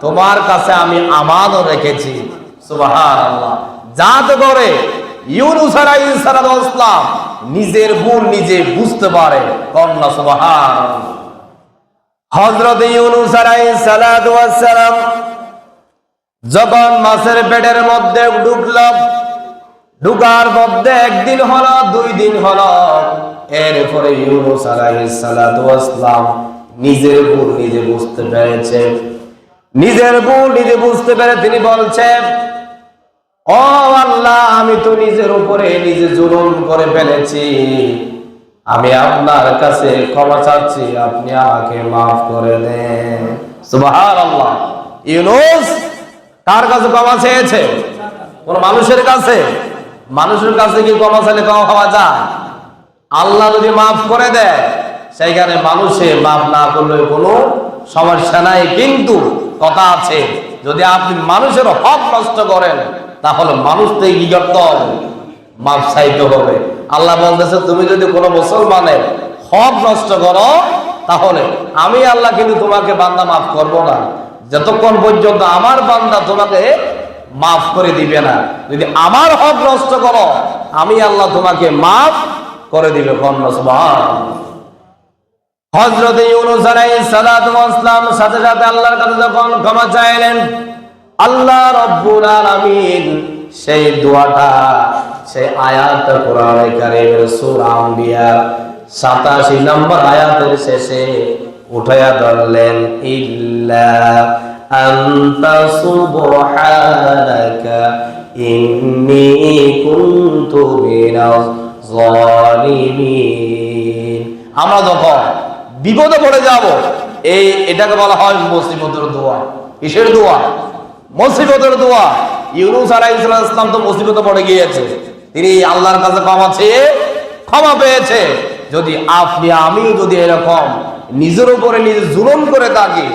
তোমার কাছে আমি আমানত রেখেছি। সুবহানাল্লাহ। যাতে করে ইউনুস আলাইহিস সালাতু ওয়াস সালাম নিজের ভুল নিজে বুঝতে পারে। কন্যা সুবহানাল্লাহ। হযরত ইউনুস আলাইহিস সালাতু ওয়াস সালাম যখন মাছের পেটের মধ্যে ঢুকল, ঢুকার মধ্যে একদিন হলো, 2 দিন হলো, এরপরে ইউনুস আলাইহিস সালাতু ওয়াস সালাম নিজের ভুল নিজে বুঝতে পেরেছে। নিজের ভুল নিজে বুঝতে পেরে তিনি বলছেন ও আল্লাহ, আমি তো নিজের উপরে নিজে জুলুম করে ফেলেছি, আমি আপনার কাছে ক্ষমা চাচ্ছি, আপনি আমাকে মাফ করে দেন। সুবহানাল্লাহ। ইউনূস কার কাছে ক্ষমা চেয়েছে? কোন মানুষের কাছে? মানুষের কাছে কি ক্ষমা চাইলে ক্ষমা পাওয়া যায়? আল্লাহ যদি মাফ করে দেয়, সেইখানে মানুষে মাফ না করলে কোনো সমস্যা নাই। কিন্তু কথা আছে, যদি আপনি মানুষের হক নষ্ট করেন, তাহলে মানুষ থেকে কি করতে হবে? মাফ চাইতে হবে। আল্লাহ বলতেছে, তুমি যদি কোনো মুসলমানের হক নষ্ট করো, তাহলে আমি আল্লাহ কিন্তু তোমাকে বান্দা মাফ করব না, যতক্ষণ পর্যন্ত আমার বান্দা তোমাকে মাফ করে দিবে না। যদি আমার হক নষ্ট করো, আমি আল্লাহ তোমাকে মাফ করে দিবে। হযরত ইউনূস আলাইহিস সালাতু ওয়াস সালাম সাথে সাথে আল্লাহর কাছে যখন ক্ষমা চাইলেন, আল্লাহ রাব্বুল আলামিন সেই দোয়াটা, সেই আয়াতটা কোরআনে কারীমের সূরা আম্বিয়া 87 নম্বর আয়াতের শেষে উঠায়া ধরলেন, ইল্লা আনতা সুবহানাকা ইন্নী কুনতু মিনাজ জালিমিন। আমরা যখন বিপদে পড়ে যাব, এটাকে বলা হয় মুসিবতের দোয়া। কিসের দোয়া? মুসিবতের দোয়া। ইউনূস আলাইহিস সালাম তো মুসিবতে পড়ে গিয়েছে, তিনি আল্লাহর কাছে ক্ষমা চেয়ে ক্ষমা পেয়েছে। যদি আপনি আমিও যদি এরকম নিজের উপরে নিজে জুলুম করে থাকি,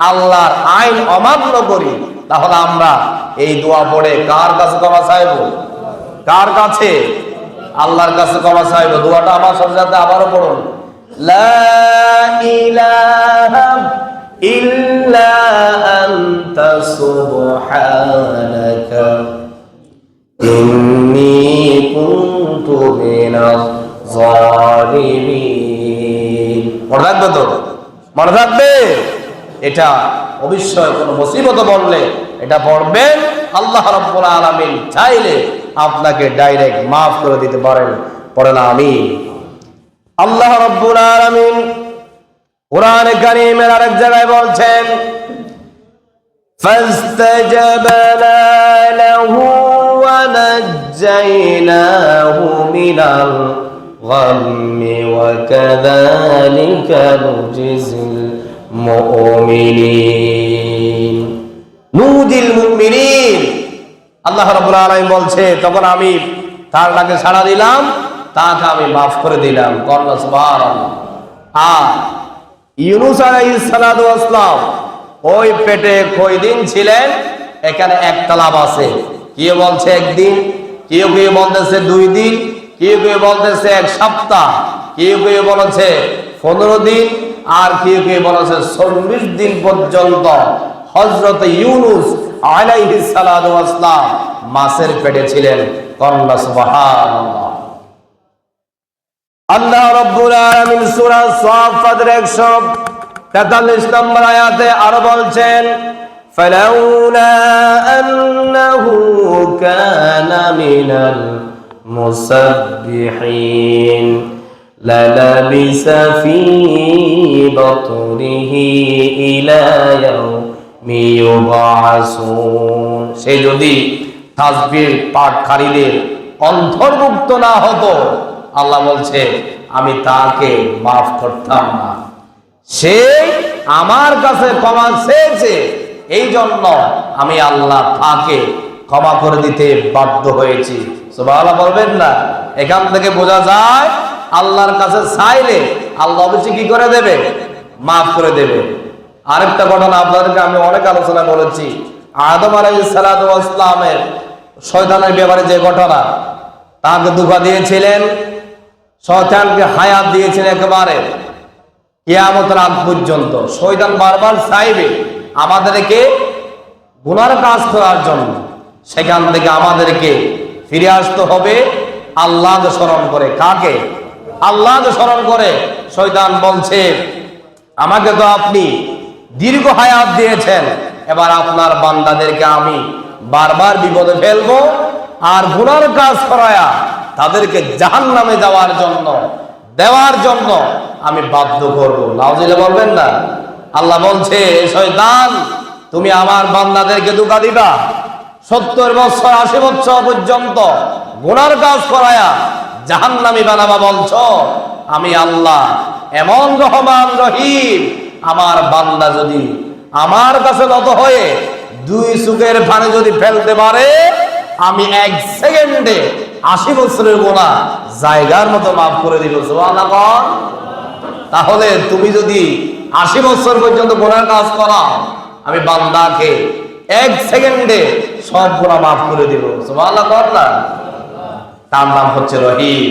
আল্লাহর আইন অমান্য করি, তাহলে আমরা এই দোয়া পড়ে কার কাছে ক্ষমা চাইব? কার কাছে? আল্লাহর কাছে ক্ষমা চাইব। দোয়াটা আমার সাথে সাথে আবারও পড়ুন, লা ইলাহা ইল্লা আনতা সুবহানাকা ইন্নী কুনতু মিনাজ জালিমিন। মনে থাকবে তো? মনে থাকবে? এটা অবশ্যই কোন মুসিবত বললে এটা পড়বেন। আল্লাহ রাব্বুল আলামিন চাইলে আপনাকে ডাইরেক্ট মাফ করে দিতে পারেন। পড়েন আমিন। আল্লাহ রাব্বুল আলামিন কোরআনে কারীমের আরেক জায়গায় বলছেন, ফাস্তাজাবনা লাহু ওয়া নাজ্জায়নাহু মিনাল গাম্মি ওয়া কাযালিকা নুজিল মুমিনিন। নুজিল মুমিনিন। আল্লাহ রাব্বুল আলামিন বলছে, তখন আমি তার ডাকে সাড়া দিলাম, তাকে আমি মাফ করে দিলাম। কন্যা সুবহানাল্লাহ। আর ইউনূস আলাইহিস সালাতু ওয়াস সালাম ওই পেটে কয়দিন ছিলেন? এখানে একটা লাভ আছে। কেউ বলছে একদিন, কেউ কেউ বলতেছে 2 দিন, কেউ কেউ বলতেছে 1 সপ্তাহ, কেউ কেউ বলেছে 15 দিন, আর কেউ কেউ বলেছে 40 দিন পর্যন্ত হযরত ইউনূস আলাইহিস সালাতু ওয়াস সালাম মাছের পেটে ছিলেন। কন্যা সুবহানাল্লাহ। আল্লাহ রাব্বুল আলামিন সূরা সাফফাতের 143 নম্বর আয়াতে আরো বলছেন, ফালাউলা আন্নাহু কানা মিনাল মুসাব্বিহিন লালাবিসা ফি বাতনিহি ইলা ইয়াউমি ইউবআসুন। সে যদি তাসবিহ পাঠকারীদের অন্তর্ভুক্ত না হতো, আল্লাহ বলছে আমি তাকে মাফ করতাম না। সে আমার কাছে ক্ষমা চেয়েছে, এই জন্য আমি আল্লাহ তাকে ক্ষমা করে দিতে বাধ্য হয়েছি। সুবহানাল্লাহ বলবেন না? এখান থেকে বোঝা যায় আল্লাহর কাছে চাইলে আল্লাহ অবশ্যই কি করে দেবে? মাফ করে দেবে। আরেকটা ঘটনা আপনাদেরকে আমি অনেক আলোচনা করেছি, আদম আলাইহিস সালাতু ওয়াস সালামের শয়তানের ব্যাপারে যে ঘটনা, তাকে ধোঁকা দিয়েছিলেন, শয়তানকে হায়াত দিয়েছেন একেবারে কিয়ামতের আগ পর্যন্ত। শয়তান বারবার চাইবে আমাদেরকে গুনার কাজ করার জন্য, সেখান থেকে আমাদেরকে ফিরে আসতে হবে আল্লাহকে স্মরণ করে। কাকে? আল্লাহকে স্মরণ করে। শয়তান বলছে, আমাকে তো আপনি দীর্ঘ হায়াত দিয়েছেন, এবার আপনার বান্দাদেরকে আমি বারবার বিপদে ফেলবো, আর গুনার কাজ করায়া তাদেরকে জাহান্নামে দেওয়ার জন্য আমি বাধ্য করব। নাউজুবিল্লাহ বলবেন না? আল্লাহ বলছে, শয়তান তুমি আমার বান্দাদেরকে ধোঁকা দিবা, 70 বছর 80 বছর পর্যন্ত গুনার কাজ করায়া জাহান্নামী বানাবা বলছো, আমি আল্লাহ এমন রহমান রহিম, আমার বান্দা যদি আমার কাছে নত হয়ে 2 চোখের পানি যদি ফেলতে পারে, আমি 1 সেকেন্ডে 80 বছরের গোনা জায়গার মতো মাফ করে দিব। সুবহানাল্লাহ। তাহলে তুমি যদি 80 বছর পর্যন্ত গোনার কাজ করো, আমি বান্দাকে 1 সেকেন্ডে সব গুনাহ মাফ করে দিব। সুবহানাল্লাহ। তার নাম হচ্ছে রহিম,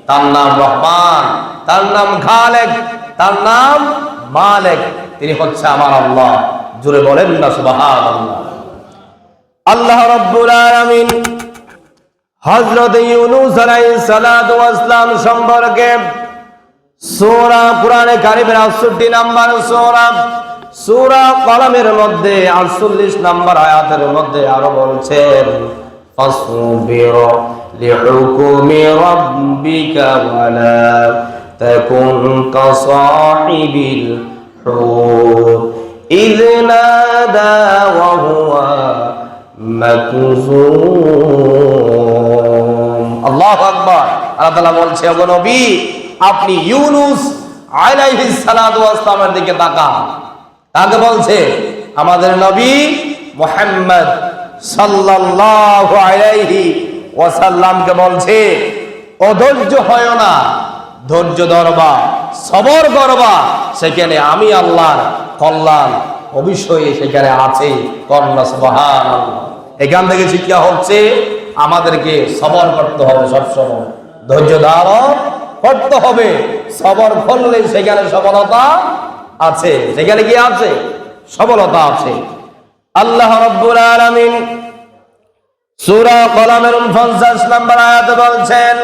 তার নাম রহমান, তার নাম খালেক, তার নাম মালিক। তিনি হচ্ছে আমার আল্লাহ। জোরে বলেন না সুবহানাল্লাহ। আল্লাহ রাব্বুল আলামিন হযরত ইউনূস আলাইহিস সালাতু ওয়াস সালাম সম্পর্কে সূরা কুরআনে কারীমের 68 নম্বর সূরা কলমের মধ্যে 48 নম্বর আয়াতের মধ্যে আরো বলছেন, ফাসবির লিহুকুমি রাব্বিকা ওয়ালা তাকুন কাসাহিবিল হুত ইয নাদা ওয়া হুয়া মাকজুম। আল্লাহু আকবার। আল্লাহ তাআলা বলছে, ওগো নবী, আপনি ইউনূস আলাইহিস সালাতু ওয়াস সালামের দিকে তাকান। তাকে বলছে আমাদের নবী মুহাম্মদ সাল্লাল্লাহু আলাইহি ওয়াসাল্লামকে বলছে, অধৈর্য হয় না, ধৈর্য ধরবা, সবর করবা, সেখানে আমি আল্লাহর কল্যাণ অবশ্যই সেখানে আছে। কন্যা সুবহানাল্লাহ। এখান থেকে শিক্ষা হচ্ছে আমাদেরকে সবর করতে হবে, সবসময় ধৈর্য ধারণ করতে হবে। সবর করলে সেখানে সফলতা আছে, সেখানে কি আছে? সফলতা আছে। আল্লাহ রাব্বুল আলামিন সূরা কলমের 49 নম্বর আয়াতে বলছেন,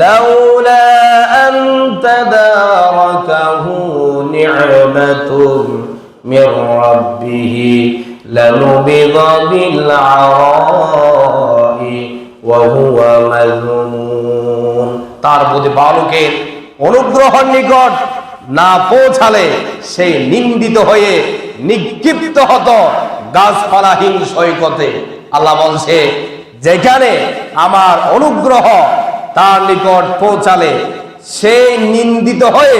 লাউলা আন তাদারাকাহু নি'মাতুন মির রাব্বিহি লানুবিযা বিল আরাই ওয়া হুয়া মাজমুন। তার প্রতিপালকের অনুগ্রহের নিকট না পৌঁছালে সেই নিন্দিত হয়ে নিক্ষিপ্ত হতো গাছপালাহীন সৈকতে। আল্লাহ বলছে, যেখানে আমার অনুগ্রহ তার নিকট পৌঁছালে সেই নিন্দিত হয়ে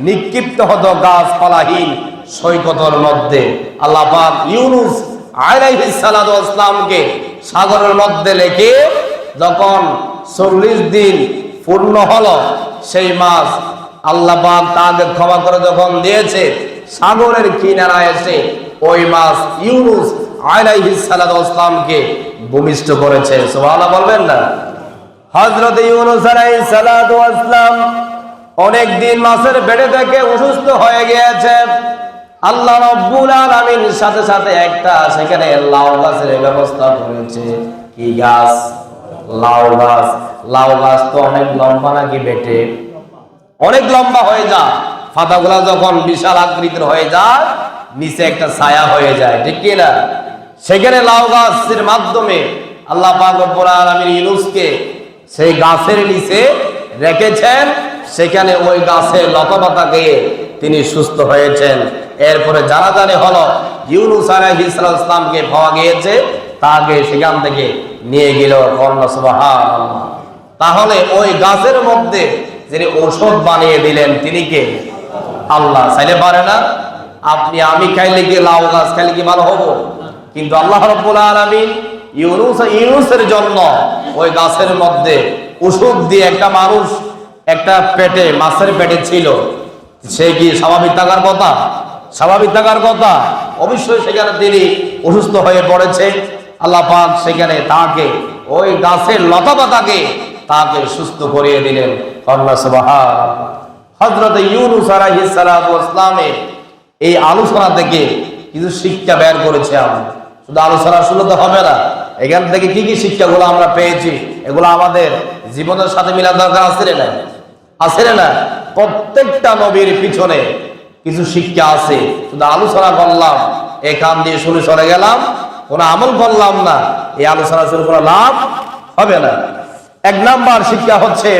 নিক্ষিপ্ত হতো গাছপালাহীন সৈকতের মধ্যে। আল্লাহ পাক ইউনূস আলাইহিস সালাতু ওয়াস সালামকে সাগরের মধ্যে রেখে যখন 40 দিন পূর্ণ হলো, সেই মাছ আল্লাহ পাক তাকে ক্ষমা করে যখন দিয়েছে, সাগরের কিনারায় এসে ওই মাছ ইউনূস আলাইহিস সালাতু ওয়াস সালামকে ভূমিষ্ঠ করেছে। সুবহানাল্লাহ বলবেন না? হযরত ইউনূস আলাইহিস সালাতু ওয়াস সালাম অনেক দিন মাছের পেটে থেকে অসুস্থ হয়ে গিয়েছে। আল্লাহ রাব্বুল আলামিন সাথে সাথে একটা সেখানে লাউ গাছের ব্যবস্থা করেছে। কি গাছ? লাউ গাছ। লাউ গাছ তো অনেক লম্বা নাকি বেটে? অনেক লম্বা হয়ে যায়। পাতাগুলা যখন বিশাল আকৃতির হয়ে যায়, নিচে একটা ছায়া হয়ে যায়, ঠিক কি না? সেখানে লাউ গাছের মাধ্যমে আল্লাহ পাক রব্বুল আলামিন ইউনূসকে সেই গাছের নিচে রেখেছেন। সেখানে ওই গাছের লতাপাতা খেয়ে তিনি সুস্থ হয়েছেন। এরপরে জানাজানি হলো ইউনূস আলাইহিস সালামকে পাওয়া গিয়েছে, তাকে সেখান থেকে নিয়ে গেল। কন্যা সুবহানাল্লাহ। তাহলে ওই গাছের মধ্যে যিনি ঔষধ বানিয়ে দিলেন তিনি কে? আল্লাহ। চাইলে পারে না? আপনি আমি খাইলে কি, লাউ গাছ খাইলে কি ভালো হবো? কিন্তু আল্লাহ রাব্বুল আলামিন ইউনূসের জন্য ওই গাছের মধ্যে ওষুধ দিয়ে, একটা মানুষ একটা পেটে, মাছের পেটে ছিল, সে কি স্বাভাবিক থাকার কথা? স্বাভাবিক থাকার কথা? অবশ্যই সেখানে তিনি অসুস্থ হয়ে পড়েছে। আল্লাহ পাক সেখানে তাকে ওই গাছের লতাপাতাকে তাকে সুস্থ করিয়ে দিলেন। কন্যা সুবহানাল্লাহ। হযরত ইউনূস আলাইহিস সালাতু ওয়াস সালামের এই আলোচনা থেকে কিছু শিক্ষা বের করেছে আমরা। শুধু আলোচনা শুনলে তো হবে না, এখান থেকে কি কি শিক্ষাগুলো আমরা পেয়েছি এগুলো আমাদের জীবনের সাথে মিলার দরকার আছে না? আছে না? প্রত্যেকটা নবীর পিছনে কিছু শিক্ষা আছে। শুধু আলোচনা করলাম, এখান দিয়ে শুনে চলে গেলাম, কোনো আমল করলাম না, এই আলোচনা শুরু করা লাভ হবে না। 1 নাম্বার শিক্ষা হচ্ছে,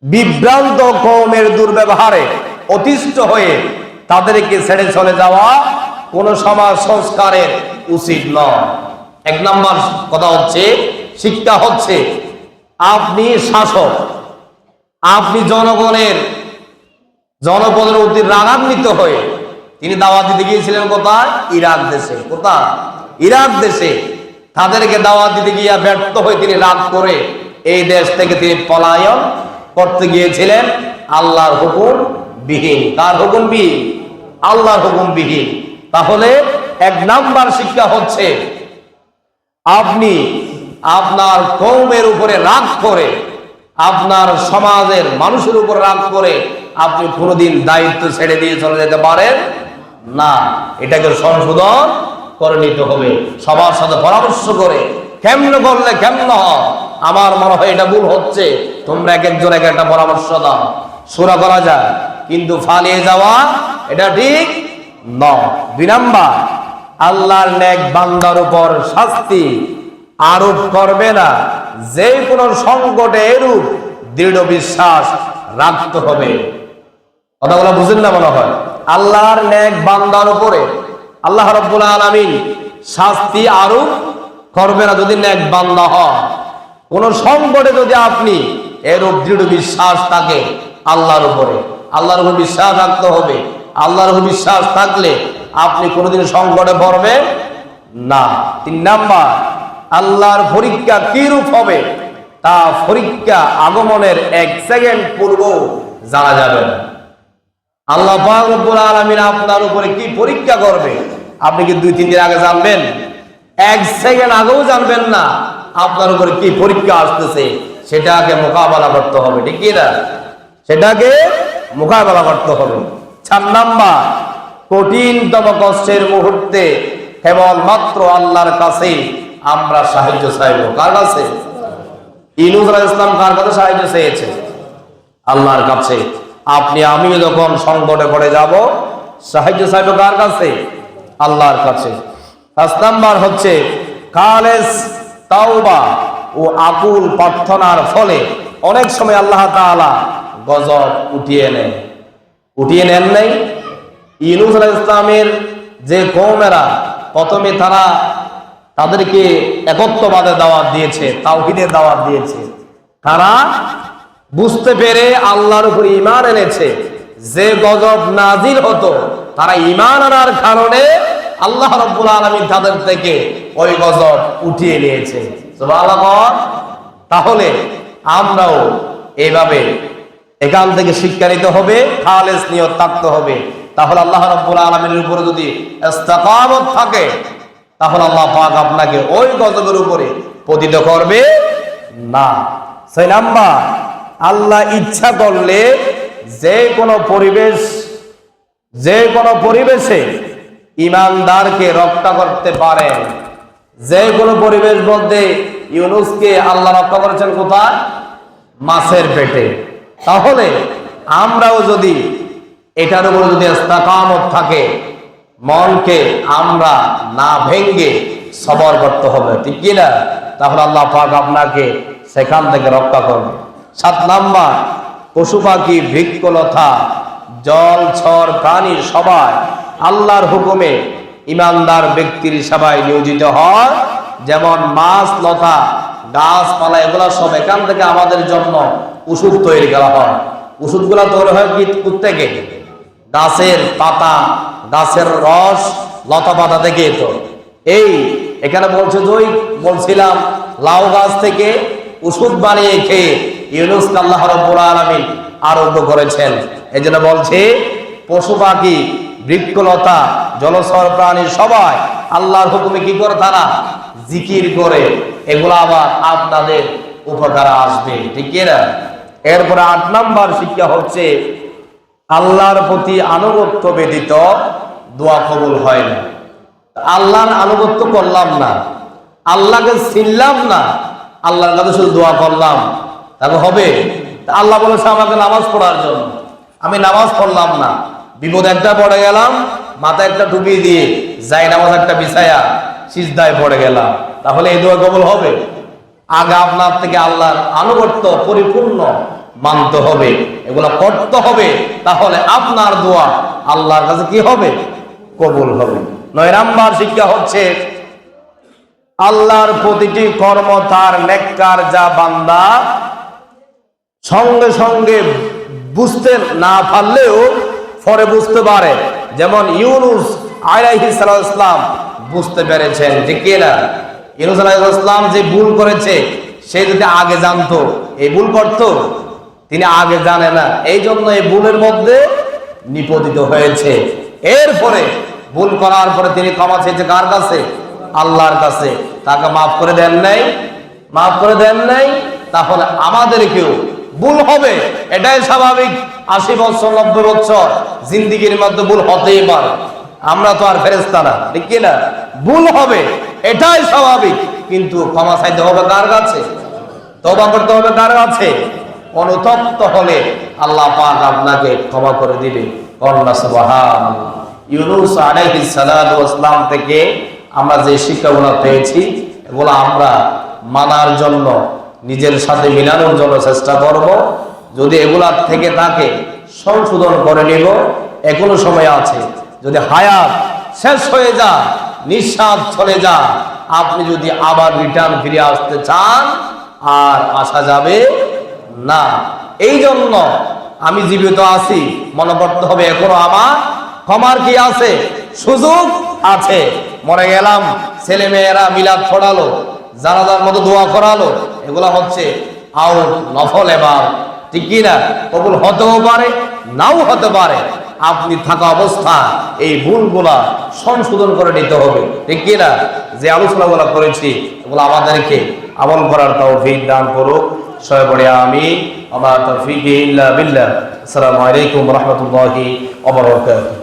বিভ্রান্ত কওমের দুর্ব্যবহারে অতিষ্ঠ হয়ে তাদেরকে ছেড়ে চলে যাওয়া কোন সমাজ সংস্কারের উচিত নয়। 1 নাম্বার কথা হচ্ছে, শিক্ষা হচ্ছে, আপনি শাসক, আপনি জনপদের অতি রাগান্বিত হয়ে তিনি দাওয়াত দিতে গিয়েছিলেন কোথায়? ইরাক দেশে। কোথায়? ইরাক দেশে। তাদেরকে দাওয়াত দিতে গিয়ে ব্যর্থ হয়ে তিনি রাগ করে এই দেশ থেকে তিনি পলায়ন করতে গিয়েছিলেন আল্লাহর হুকুম বিহীন। কার হুকুম বিহীন? আল্লাহর হুকুম বিহীন। তাহলে 1 নাম্বার শিক্ষা হচ্ছে, আপনি আপনার কওমের উপরে রাগ করে, আপনার সমাজের মানুষের উপর রাগ করে আপনি কোনোদিন দায়িত্ব ছেড়ে দিয়ে চলে যেতে পারেন না। এটাকে সংশোধন করে নিতে হবে, সবার সাথে পরামর্শ করে। কেমন করলে কেমন হয়, আমার মনে হয় এটা ভুল হচ্ছে, তোমরা এক একজন এক একটা পরামর্শ দাও, সূরা করা যায়। কিন্তু ফালিয়ে যাওয়া এটা ঠিক নয়। 2 নাম্বার, আল্লাহর নেক বান্দার উপর শাস্তি আরোপ করবে না। যে কোনো সংকটে এরূপ দৃঢ় বিশ্বাস রাখতে হবে। কথাগুলো বুঝেন না মনে হয়? আল্লাহর নেক বান্দার উপরে আল্লাহ রাব্বুল আলামিন শাস্তি আরোপ করবে না যদি নেক বান্দা হয়। কোন সংকটে যদি আপনি এরূপ দৃঢ় বিশ্বাস থাকে আল্লাহর উপরে, আল্লাহর উপর বিশ্বাস রাখতে হবে। আল্লাহর উপর বিশ্বাস থাকলে আপনি কোনোদিন সংকটে পড়বেন না। 3 নাম্বার, আল্লাহর পরীক্ষা কি রূপ হবে তা পরীক্ষা আগমনের 1 সেকেন্ড পূর্ব জানা যাবে না। আল্লাহ পাক রব্বুল আলামিন আপনার উপরে কি পরীক্ষা করবে আপনি কি 2-3 দিন আগে জানবেন? 1 সেকেন্ড আগেও জানবেন না আপনার উপরে কি পরীক্ষা আসতেছে। সেটাকে মোকাবেলা করতে হবে, ঠিক কি না? সেটাকে মোকাবেলা করতে হবে। 4 নাম্বার, কঠিনতম কষ্টের মুহূর্তে কেবলমাত্র আল্লাহর কাছে আমরা সাহায্য চাইব। কার কাছে? ইউনূস আলাইহিস সালাম কার কাছে সাহায্য চেয়েছে? আল্লাহর কাছে। আপনি আমিও যখন সংকটে পড়ে যাব সাহায্য চাইব কার কাছে? আল্লাহর কাছে। 5 নাম্বার হচ্ছে খালেস তাওবা ও আকুল প্রার্থনার ফলে অনেক সময় আল্লাহ তাআলা গজব উঠিয়ে নেন নাই। ইউনূস আলাইহিস সালামের যে কওমেরা প্রথমে তাদেরকে একত্ববাদের দাওয়াত দিয়েছে, তাওহীদের দাওয়াত দিয়েছে, তারা বুঝতে পেরে আল্লাহর উপর ঈমান এনেছে। যে গজব নাজিল হতো তারা ঈমান আনার কারণে আল্লাহ রাব্বুল আলামিন তাদের থেকে ওই গজব উঠিয়ে নিয়েছে। সুবহানাল্লাহ। তাহলে আমরাও এইভাবে এখান থেকে শিক্ষা নিতে হবে, খালেস নিয়ত থাকতে হবে। তাহলে আল্লাহ রাব্বুল আলামিনের উপরে যদি ইস্তেকামত থাকে তাহলে আল্লাহ পাক আপনাকে ওই গজবের উপরে পতিত করবে না। 6 নাম্বার, আল্লাহ ইচ্ছা করলে যে কোনো পরিবেশে ঈমানদারকে রক্ষা করতে পারেন। যে কোনো পরিবেশ বলতে ইউনূসকে আল্লাহ রক্ষা করেছেন কোথায়? মাছের পেটে। তাহলে আমরাও যদি এটার উপর যদি ইস্তেকামত থাকে, মনকে আমরা না ভেঙ্গে সবর করতে হবে, ঠিক কি না? তাহলে আল্লাহ পাক আপনাকে সেখান থেকে রক্ষা করবে। 7 নাম্বার, পশু পাখি বৃক্ষলতা জলচর প্রাণী সবাই আল্লাহর হুকুমে ঈমানদার ব্যক্তির সেবায় নিয়োজিত হয়। যেমন মাছ, লতা, গাছপালা এগুলা সব এখান থেকে আমাদের জন্য ওষুধ তৈরি করা হয়। ওষুধগুলা তৈরি হয় কি থেকে? গাছের পাতা, গাছের রস, লতা পাতা থেকে। তো এই এখানে বলছিলাম লাউ গাছ থেকে ওষুধ বানিয়ে খেয়ে ইউনূস আল্লাহ রাব্বুল আলামিন আরোগ্য করেছেন। এই জন্য বলছে পশু পাখি বৃক্ষলতা জলচর প্রাণী সবাই আল্লাহর হুকুমে কি করে? তারা জিকির করে। এগুলো আবার আপনাদের উপকারে আসবে, ঠিক না? এরপরে 8 নাম্বার শিক্ষা হচ্ছে আল্লাহর প্রতি আনুগত্য ব্যতীত দোয়া কবুল হয় না। আল্লাহর আনুগত্য করলাম না, আল্লাহকে চিনলাম না, আল্লাহর কাছে শুধু দোয়া করলাম, তাহলে হবে? আল্লাহ বলেছে আমাকে নামাজ পড়ার জন্য, আমি নামাজ পড়লাম না, বিপদ একটা পড়ে গেলাম, মাথায় একটা টুপি দিয়ে যাই নামাজ একটা বিছায়া সিজদায় পড়ে গেলাম, তাহলে এই দোয়া কবুল হবে? আগে আপনার থেকে আল্লাহর আনুগত্য পরিপূর্ণ মানতে হবে, এগুলো করতে হবে, তাহলে আপনার দোয়া আল্লাহর কাছে কি হবে? কবুল হবে। 9 নাম্বার শিক্ষা হচ্ছে আল্লাহর প্রতিটি কর্ম তার নেককার যা বান্দা সঙ্গে সঙ্গে বুঝতে না পারলেও পরে বুঝতে পারে, যেমন ইউনুস আলাইহিস সালাম বুঝতে পেরেছেন, ঠিক কি না? ইউনুস আলাইহিস সালাম যে ভুল করেছে, সে যদি আগে জানতো এই ভুল করতো, তিনি আগে জানে না, এই জন্য এই ভুলের মধ্যে নিপতিত হয়েছে। এরপরে ভুল করার পরে তিনি ক্ষমা চেয়েছে কার কাছে? আল্লাহর কাছে। তাকে মাফ করে দেন নাই, মাফ করে দেন নাই। তাহলে আমাদেরকেও ভুল হবে, এটাই স্বাভাবিক। 80 বছর 90 বছর জিন্দিগির মধ্যে ভুল হতেই পারে, আমরা তো আর ফেরেশতা না, ঠিক কি না? ভুল হবে, এটাই স্বাভাবিক, কিন্তু ক্ষমা চাইতে হবে কার কাছে? তওবা করতে হবে কার কাছে? অনুতপ্ত হলে আল্লাহ পাক আপনাকে ক্ষমা করে দিবে। কন্যা সুবহানাল্লাহ। ইউনুস আলাইহিস সালাম থেকে আমরা যে শিক্ষাগুলো পেয়েছি, এগুলো আমরা মানার জন্য, নিজের সাথে মিলানোর জন্য চেষ্টা করব। যদি এগুলা থেকে থাকে সংশোধন করে নিব, এখনো সময় আছে। যদি হায়াত শেষ হয়ে যায়, নিঃশ্বাস চলে যায়, আপনি যদি আবার রিটার্ন ফিরে আসতে চান, আর আসা যাবে না। এই জন্য আমি জীবিত আছি, মনে করতে হবে এখনো আমার ক্ষমার কি আছে? সুযোগ আছে। মরে গেলাম, ছেলে মেয়েরা মিলাদ ছড়ালো, জানাজার মতো দোয়া করালো, এগুলা হচ্ছে আউট, নফল এবার, ঠিক কি না? কবুল হতেও পারে, নাও হতে পারে। আপনি থাকা অবস্থা এই ভুলগুলা সংশোধন করে নিতে হবে, ঠিক কি না? যে আলোচনাগুলো করেছি এগুলো আমাদেরকে আমল করার তৌফিক দান করুক। সবাই পড়ে আমিন। ওয়া মা তাওফীকি ইল্লা বিল্লাহ। আসসালামু আলাইকুম ওয়া রাহমাতুল্লাহি ওয়া বারাকাতুহু।